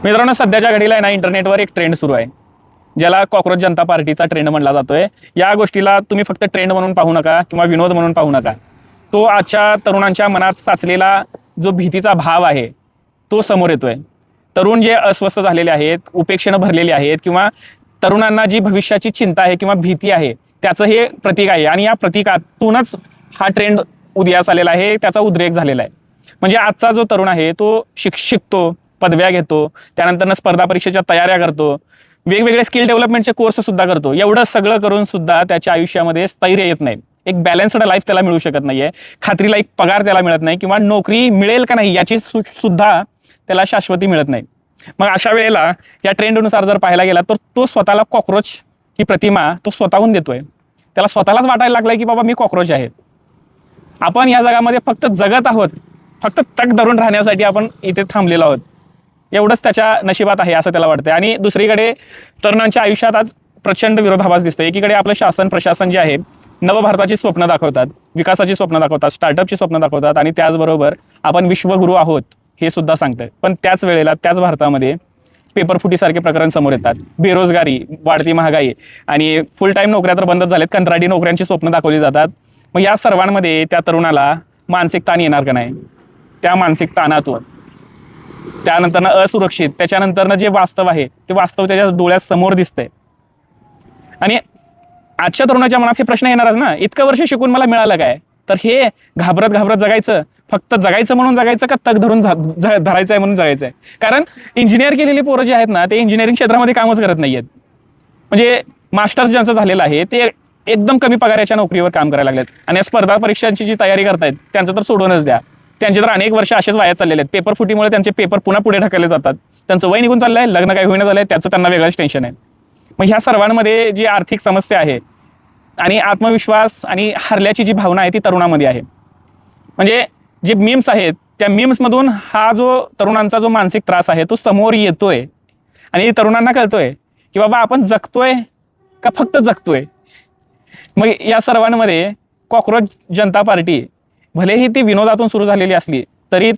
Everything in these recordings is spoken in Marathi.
मित्रांनो, सध्याच्या घडीला आहे ना, इंटरनेटवर एक ट्रेंड सुरू आहे, ज्याला कॉकरोच जनता पार्टीचा ट्रेंड म्हणला जातोय. या गोष्टीला तुम्ही फक्त ट्रेंड म्हणून पाहू नका किंवा विनोद म्हणून पाहू नका. तो आजच्या तरुणांच्या मनात साचलेला जो भीतीचा भाव आहे तो समोर येतोय. तरुण जे अस्वस्थ झालेले आहेत, उपेक्षेनं भरलेले आहेत, किंवा तरुणांना जी भविष्याची चिंता आहे किंवा भीती आहे त्याचं हे प्रतीक आहे. आणि या प्रतीकातूनच हा ट्रेंड उदयास आलेला आहे, त्याचा उद्रेक झालेला आहे. म्हणजे आजचा जो तरुण आहे तो शिकतो, पदव्या घेतो, त्यानंतर स्पर्धा परीक्षेच्या तयाऱ्या करतो, वेगवेगळे स्किल डेव्हलपमेंटचे कोर्स सुद्धा करतो. एवढं सगळं करून सुद्धा त्याच्या आयुष्यामध्ये स्थैर्य येत नाही. एक बॅलन्स्ड लाईफ त्याला मिळू शकत नाहीये. खात्रीला एक पगार त्याला मिळत नाही, किंवा नोकरी मिळेल का नाही याची सुद्धा त्याला शाश्वती मिळत नाही. मग अशा वेळेला या ट्रेंडनुसार जर पाहायला गेला तर तो स्वतःला कॉकरोच ही प्रतिमा तो स्वतःहून देतोय. त्याला स्वतःलाच वाटायला लागलंय की बाबा मी कॉकरोच आहे. आपण या जगामध्ये फक्त जगत आहोत, फक्त तग धरून राहण्यासाठी आपण इथे थांबलेलो आहोत. एवढंच त्याच्या नशिबात आहे असं त्याला वाटतंय. आणि दुसरीकडे तरुणांच्या आयुष्यात आज प्रचंड विरोधाभास दिसतोय. एकीकडे आपलं शासन प्रशासन जे आहे नवभारताची स्वप्न दाखवतात, विकासाची स्वप्न दाखवतात, स्टार्टअपची स्वप्न दाखवतात, आणि त्याचबरोबर आपण विश्वगुरू आहोत हे सुद्धा सांगतात. पण त्याच वेळेला त्याच भारतामध्ये पेपरफुटीसारखे प्रकरण समोर येतात. बेरोजगारी, वाढती महागाई आणि फुल टाईम नोकऱ्या तर बंदच झाल्यात, कंत्राटी नोकऱ्यांची स्वप्न दाखवली जातात. मग या सर्वांमध्ये त्या तरुणाला मानसिक ताण येणार का नाही? त्या मानसिक ताणातून त्यानंतर असुरक्षित, त्याच्यानंतर जे वास्तव आहे ते वास्तव त्याच्या डोळ्यासमोर दिसतंय. आणि आजच्या तरुणाच्या मनात हे प्रश्न येणारच ना, इतकं वर्ष शिकून मला मिळालं काय? तर हे घाबरत घाबरत जगायचं, फक्त जगायचं म्हणून जगायचं का तग धरून धरायचं आहे म्हणून जगायचं आहे? कारण इंजिनियर केलेली पोरं जे आहेत ना ते इंजिनिअरिंग क्षेत्रामध्ये कामच करत नाही आहेत. म्हणजे मास्टर्स ज्यांचं झालेलं आहे ते एकदम कमी पगाराच्या नोकरीवर काम करायला लागलेत. आणि स्पर्धा परीक्षांची जी तयारी करतायत त्यांचं तर सोडूनच द्या. त्यांचे तर अनेक वर्ष असेच वाया चाललेले आहेत. पेपर फुटीमुळे त्यांचे पेपर पुन्हा पुढे ढकलले जातात. त्यांचं वय निघून चाललंय, लग्न काही होईना झालंय, त्याचं त्यांना वेगळंच टेन्शन आहे. मग ह्या सर्वांमध्ये जी आर्थिक समस्या आहे आणि आत्मविश्वास आणि हरल्याची जी भावना आहे ती तरुणामध्ये आहे. म्हणजे जे मीम्स आहेत त्या मीम्समधून हा जो तरुणांचा जो मानसिक त्रास आहे तो समोर येतोय. आणि तरुणांना कळतोय की बाबा आपण जगतोय का फक्त जगतोय. मग या सर्वांमध्ये कॉकरोच जनता पार्टी भलेही ती विनोदातून सुरू झालेली असली तरी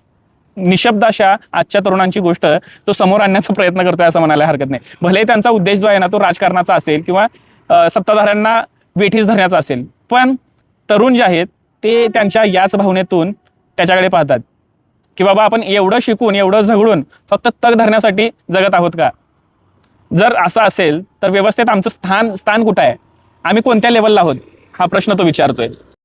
निशब्द अशा आजच्या तरुणांची गोष्ट तो समोर आणण्याचा प्रयत्न करतोय असं म्हणायला हरकत नाही. भले त्यांचा उद्देश जो आहे ना तो राजकारणाचा असेल किंवा सत्ताधाऱ्यांना वेठीस धरण्याचा असेल, पण तरुण जे आहेत ते त्यांच्या याच भावनेतून त्याच्याकडे पाहतात की बाबा आपण एवढं शिकून एवढं झगडून फक्त तग धरण्यासाठी जगत आहोत का? जर असं असेल तर व्यवस्थेत आमचं स्थान कुठं आहे? आम्ही कोणत्या लेवलला आहोत? हा प्रश्न तो विचारतोय.